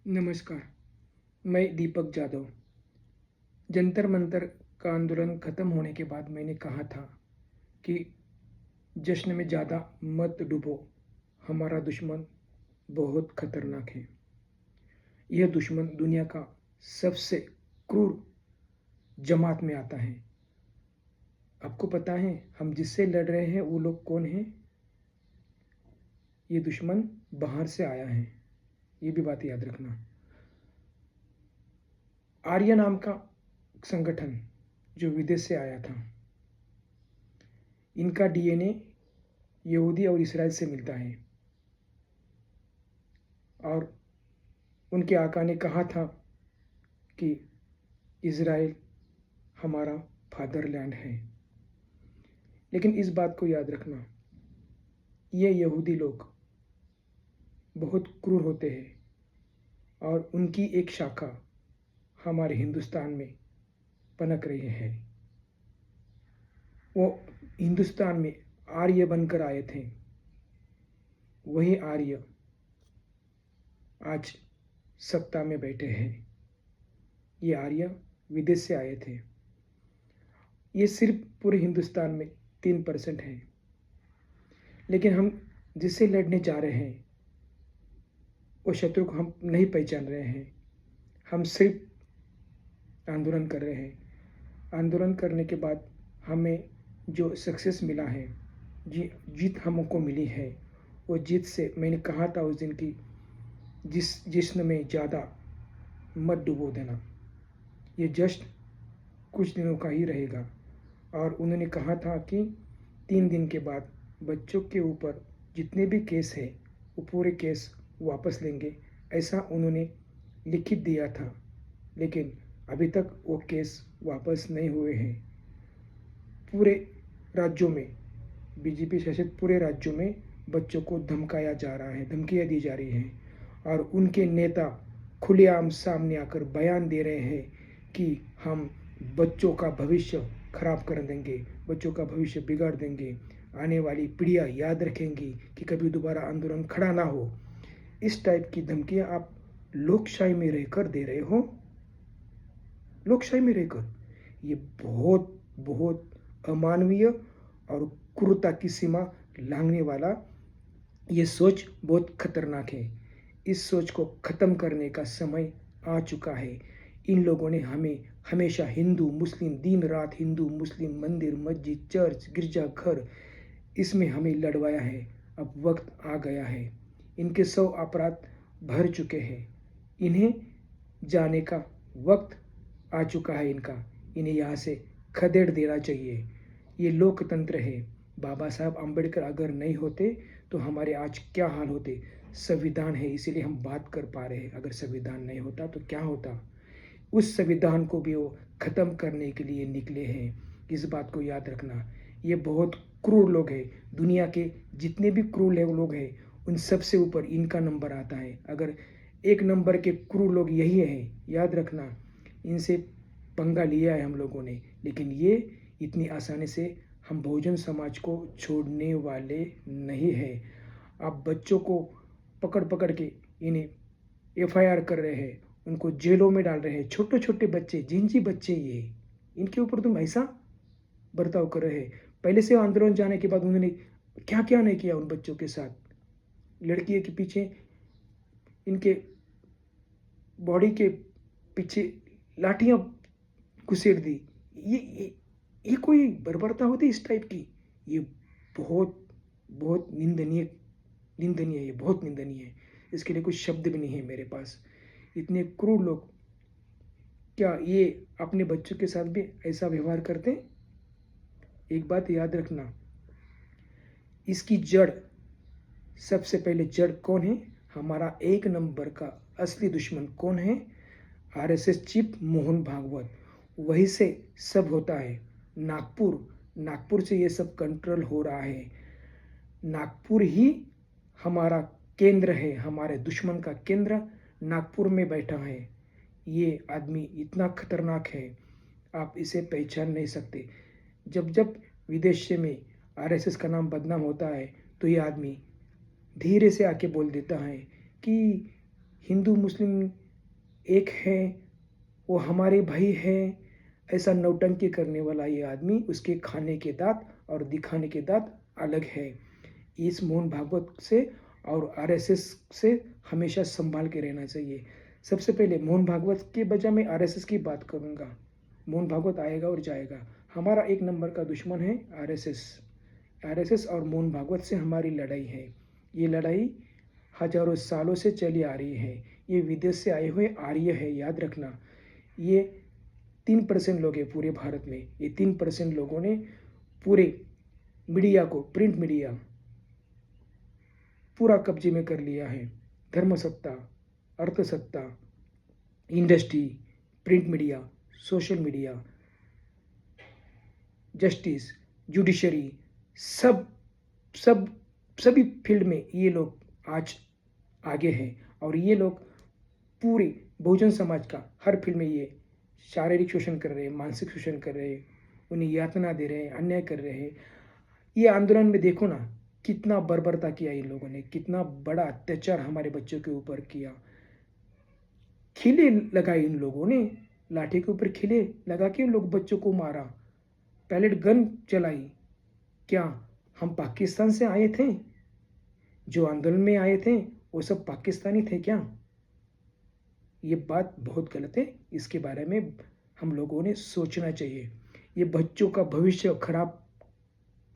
नमस्कार, मैं दीपक जादव। जंतर मंतर का आंदोलन खत्म होने के बाद मैंने कहा था कि जश्न में ज़्यादा मत डूबो, हमारा दुश्मन बहुत खतरनाक है। यह दुश्मन दुनिया का सबसे क्रूर जमात में आता है। आपको पता है हम जिससे लड़ रहे हैं वो लोग कौन हैं? ये दुश्मन बाहर से आया है, ये भी बात याद रखना। आर्य नाम का संगठन जो विदेश से आया था, इनका डीएनए यहूदी और इसराइल से मिलता है। और उनके आका ने कहा था कि इज़राइल हमारा फादरलैंड है। लेकिन इस बात को याद रखना, ये यहूदी लोग बहुत क्रूर होते हैं और उनकी एक शाखा हमारे हिंदुस्तान में पनप रही है। वो हिंदुस्तान में आर्य बनकर आए थे, वही आर्य आज सत्ता में बैठे हैं। ये आर्य विदेश से आए थे। ये सिर्फ पूरे हिंदुस्तान में 3% है। लेकिन हम जिससे लड़ने जा रहे हैं वो शत्रु को हम नहीं पहचान रहे हैं। हम सिर्फ आंदोलन कर रहे हैं। आंदोलन करने के बाद हमें जो सक्सेस मिला है, जीत हमको मिली है, वो जीत से मैंने कहा था उस दिन की जिस्म में ज़्यादा मत डुबो देना। ये जस्ट कुछ दिनों का ही रहेगा। और उन्होंने कहा था कि 3 दिन के बाद बच्चों के ऊपर जितने भी केस है वो पूरे केस वापस लेंगे, ऐसा उन्होंने लिखित दिया था। लेकिन अभी तक वो केस वापस नहीं हुए हैं। पूरे राज्यों में, बीजेपी शासित पूरे राज्यों में बच्चों को धमकाया जा रहा है, धमकियाँ दी जा रही हैं। और उनके नेता खुलेआम सामने आकर बयान दे रहे हैं कि हम बच्चों का भविष्य खराब कर देंगे, बच्चों का भविष्य बिगाड़ देंगे, आने वाली पीढ़ियाँ याद रखेंगी कि कभी दोबारा आंदोलन खड़ा ना हो। इस टाइप की धमकियाँ आप लोकशाही में रहकर दे रहे हो। लोकशाही में रहकर ये बहुत बहुत अमानवीय और क्रूरता की सीमा लांघने वाला ये सोच बहुत खतरनाक है। इस सोच को ख़त्म करने का समय आ चुका है। इन लोगों ने हमें हमेशा हिंदू मुस्लिम, दिन रात हिंदू मुस्लिम, मंदिर मस्जिद चर्च गिरजाघर, इसमें हमें लड़वाया है। अब वक्त आ गया है। इनके 100 अपराध भर चुके हैं। इन्हें जाने का वक्त आ चुका है इनका। इन्हें यहाँ से खदेड़ देना चाहिए। ये लोकतंत्र है। बाबा साहब अम्बेडकर अगर नहीं होते तो हमारे आज क्या हाल होते। संविधान है इसीलिए हम बात कर पा रहे हैं। अगर संविधान नहीं होता तो क्या होता। उस संविधान को भी वो ख़त्म करने के लिए निकले हैं। इस बात को याद रखना। ये बहुत क्रूर लोग हैं। दुनिया के जितने भी क्रूर लोग हैं उन सबसे ऊपर इनका नंबर आता है। अगर एक नंबर के क्रूर लोग यही हैं, याद रखना। इनसे पंगा लिया है हम लोगों ने, लेकिन ये इतनी आसानी से हम बहुजन समाज को छोड़ने वाले नहीं हैं। आप बच्चों को पकड़ पकड़ के इन्हें एफआईआर कर रहे हैं, उनको जेलों में डाल रहे हैं। छोटे छोटे बच्चे, जिंजी बच्चे, ये इनके ऊपर तुम ऐसा बर्ताव कर रहे हैं। पहले से आंदोलन जाने के बाद उन्होंने क्या क्या नहीं किया उन बच्चों के साथ। लड़कियों के पीछे, इनके बॉडी के पीछे लाठियां घुसेड़ दी। ये ये ये कोई बर्बरता होती इस टाइप की? ये बहुत बहुत निंदनीय निंदनीय है। ये बहुत निंदनीय है। इसके लिए कुछ शब्द भी नहीं है मेरे पास। इतने क्रूर लोग क्या ये अपने बच्चों के साथ भी ऐसा व्यवहार करते हैं? एक बात याद रखना, इसकी जड़, सबसे पहले जड़ कौन है? हमारा एक नंबर का असली दुश्मन कौन है? RSS chief Mohan Bhagwat. वहीं से सब होता है। नागपुर से ये सब कंट्रोल हो रहा है। नागपुर ही हमारा केंद्र है। हमारे दुश्मन का केंद्र नागपुर में बैठा है। ये आदमी इतना खतरनाक है, आप इसे पहचान नहीं सकते। जब जब विदेश में आरएसएस का नाम बदनाम होता है तो ये आदमी धीरे से आके बोल देता है कि हिंदू मुस्लिम एक है, वो हमारे भाई हैं, ऐसा नौटंकी करने वाला ये आदमी, उसके खाने के दांत और दिखाने के दांत अलग है। इस मोहन भागवत से और आरएसएस से हमेशा संभाल के रहना चाहिए। सबसे पहले मोहन भागवत के बजाय मैं आरएसएस की बात करूँगा। मोहन भागवत आएगा और जाएगा। हमारा एक नंबर का दुश्मन है आरएसएस। आरएसएस और मोहन भागवत से हमारी लड़ाई है। ये लड़ाई हजारों सालों से चली आ रही है। ये विदेश से आए हुए आर्य है, याद रखना। ये 3% लोग हैं पूरे भारत में। ये 3% लोगों ने पूरे मीडिया को, प्रिंट मीडिया पूरा कब्जे में कर लिया है। धर्मसत्ता, अर्थसत्ता, industry, print media, social media, justice, judiciary, सब सब सभी फील्ड में ये लोग आज आगे हैं। और ये लोग पूरे बहुजन समाज का हर फील्ड में ये शारीरिक शोषण कर रहे हैं, मानसिक शोषण कर रहे हैं, उन्हें यातना दे रहे हैं, अन्याय कर रहे हैं। ये आंदोलन में देखो ना, कितना बर्बरता किया इन लोगों ने, कितना बड़ा अत्याचार हमारे बच्चों के ऊपर किया। खिले लगाए इन लोगों ने, लाठी के ऊपर खिले लगा के इन लोग बच्चों को मारा, पैलेट गन चलाई। क्या हम पाकिस्तान से आए थे? जो आंदोलन में आए थे वो सब पाकिस्तानी थे क्या? ये बात बहुत गलत है। इसके बारे में हम लोगों ने सोचना चाहिए। ये बच्चों का भविष्य खराब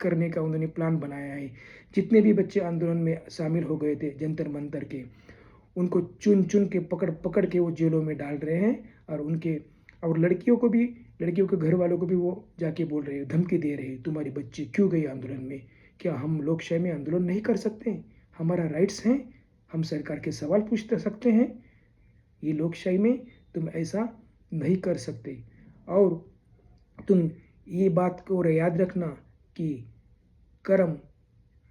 करने का उन्होंने प्लान बनाया है। जितने भी बच्चे आंदोलन में शामिल हो गए थे जंतर मंतर के, उनको चुन चुन के पकड़ पकड़ के वो जेलों में डाल रहे हैं। और लड़कियों को भी, लड़कियों के घर वालों को भी वो जाके बोल रहे हैं, धमकी दे रहे हैं, तुम्हारी बच्ची क्यों गई आंदोलन में? क्या हम लोकशाही में आंदोलन नहीं कर सकते? हमारा राइट्स हैं, हम सरकार के सवाल पूछ सकते हैं। ये लोकशाही में तुम ऐसा नहीं कर सकते। और तुम ये बात को याद रखना कि कर्म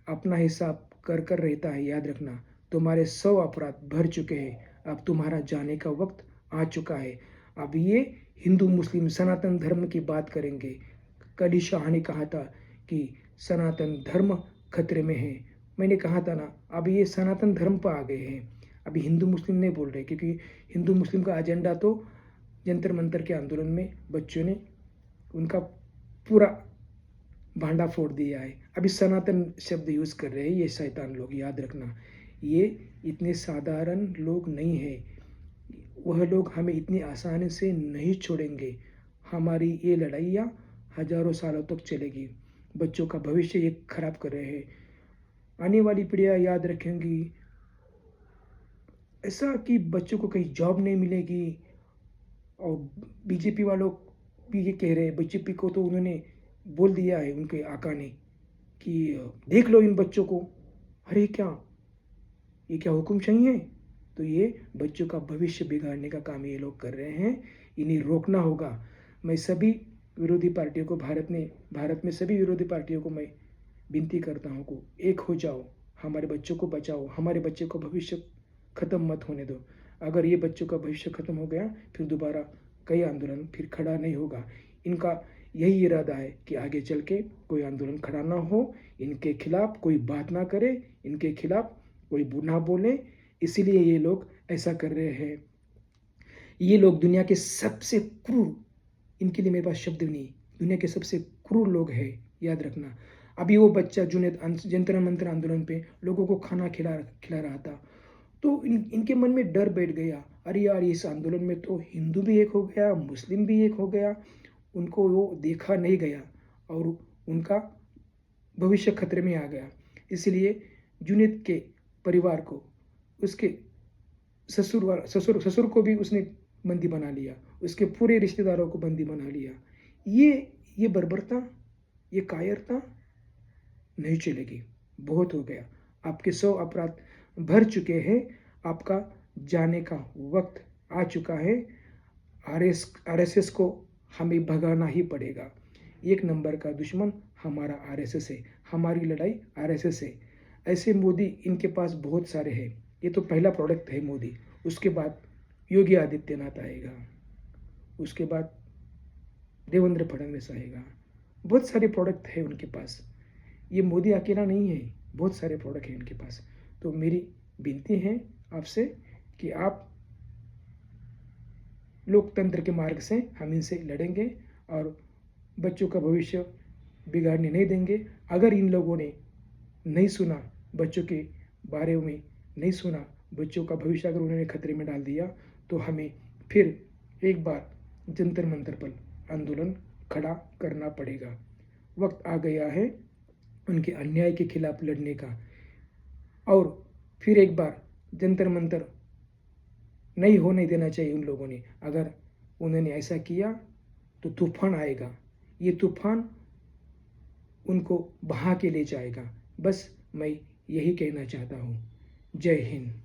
अपना हिसाब कर कर रहता है। याद रखना, तुम्हारे 100 अपराध भर चुके हैं, अब तुम्हारा जाने का वक्त आ चुका है। अब ये हिंदू मुस्लिम सनातन धर्म की बात करेंगे। कली शाह ने कहा था कि सनातन धर्म खतरे में है। मैंने कहा था ना, अब ये सनातन धर्म पर आ गए हैं। अभी हिंदू मुस्लिम नहीं बोल रहे, क्योंकि हिंदू मुस्लिम का एजेंडा तो जंतर मंतर के आंदोलन में बच्चों ने उनका पूरा भांडा फोड़ दिया है। अभी सनातन शब्द यूज़ कर रहे हैं ये शैतान लोग। याद रखना, ये इतने साधारण लोग नहीं हैं। वह लोग हमें इतनी आसानी से नहीं छोड़ेंगे। हमारी ये लड़ाइयाँ हजारों सालों तक चलेगी। बच्चों का भविष्य ये खराब कर रहे हैं। आने वाली पीढ़ियाँ याद रखेंगी ऐसा कि बच्चों को कहीं जॉब नहीं मिलेगी। और बीजेपी वालों भी ये कह रहे हैं, बीजेपी को तो उन्होंने बोल दिया है उनके आका ने कि देख लो इन बच्चों को। अरे क्या ये क्या हुक्मशाही है? तो ये बच्चों का भविष्य बिगाड़ने का काम ये लोग कर रहे हैं। इन्हें रोकना होगा। मैं सभी विरोधी पार्टियों को, भारत में सभी विरोधी पार्टियों को मैं विनती करता हूँ को एक हो जाओ, हमारे बच्चों को बचाओ। हमारे बच्चे को भविष्य ख़त्म मत होने दो। अगर ये बच्चों का भविष्य ख़त्म हो गया, फिर दोबारा कई आंदोलन फिर खड़ा नहीं होगा। इनका यही इरादा है कि आगे चल के कोई आंदोलन खड़ा ना हो, इनके खिलाफ कोई बात ना करे, इनके खिलाफ कोई ना बोले। इसीलिए ये लोग ऐसा कर रहे हैं। ये लोग दुनिया के सबसे क्रूर, इनके लिए मेरे पास शब्द नहीं, दुनिया के सबसे क्रूर लोग हैं। याद रखना, अभी वो बच्चा जुनैद जंतर मंतर आंदोलन पे लोगों को खाना खिला रहा था, तो इनके मन में डर बैठ गया, अरे यार इस आंदोलन में तो हिंदू भी एक हो गया, मुस्लिम भी एक हो गया। उनको वो देखा नहीं गया और उनका भविष्य खतरे में आ गया। इसलिए जुनैद के परिवार को, उसके ससुर को भी उसने बंदी बना लिया, उसके पूरे रिश्तेदारों को बंदी बना लिया। ये बर्बरता, ये कायरता नहीं चलेगी। बहुत हो गया। आपके 100 अपराध भर चुके हैं। आपका जाने का वक्त आ चुका है। आरएसएस को हमें भगाना ही पड़ेगा। एक नंबर का दुश्मन हमारा आरएसएस है। हमारी लड़ाई आरएसएस है। ऐसे मोदी इनके पास बहुत सारे हैं। ये तो पहला प्रोडक्ट है मोदी। उसके बाद योगी आदित्यनाथ आएगा, उसके बाद देवेंद्र फडणवीस आएगा। बहुत सारे प्रोडक्ट है उनके पास। ये मोदी अकेला नहीं है, बहुत सारे प्रोडक्ट हैं इनके पास। तो मेरी विनती है आपसे कि आप लोकतंत्र के मार्ग से हम इनसे लड़ेंगे और बच्चों का भविष्य बिगाड़ने नहीं देंगे। अगर इन लोगों ने नहीं सुना, बच्चों के बारे में नहीं सुना, बच्चों का भविष्य अगर उन्होंने खतरे में डाल दिया, तो हमें फिर एक बार जंतर मंतर पर आंदोलन खड़ा करना पड़ेगा। वक्त आ गया है उनके अन्याय के खिलाफ लड़ने का। और फिर एक बार जंतर मंतर नहीं होने देना चाहिए उन लोगों ने। अगर उन्होंने ऐसा किया तो तूफान आएगा, ये तूफान उनको बहा के ले जाएगा। बस मैं यही कहना चाहता हूँ। जय हिंद।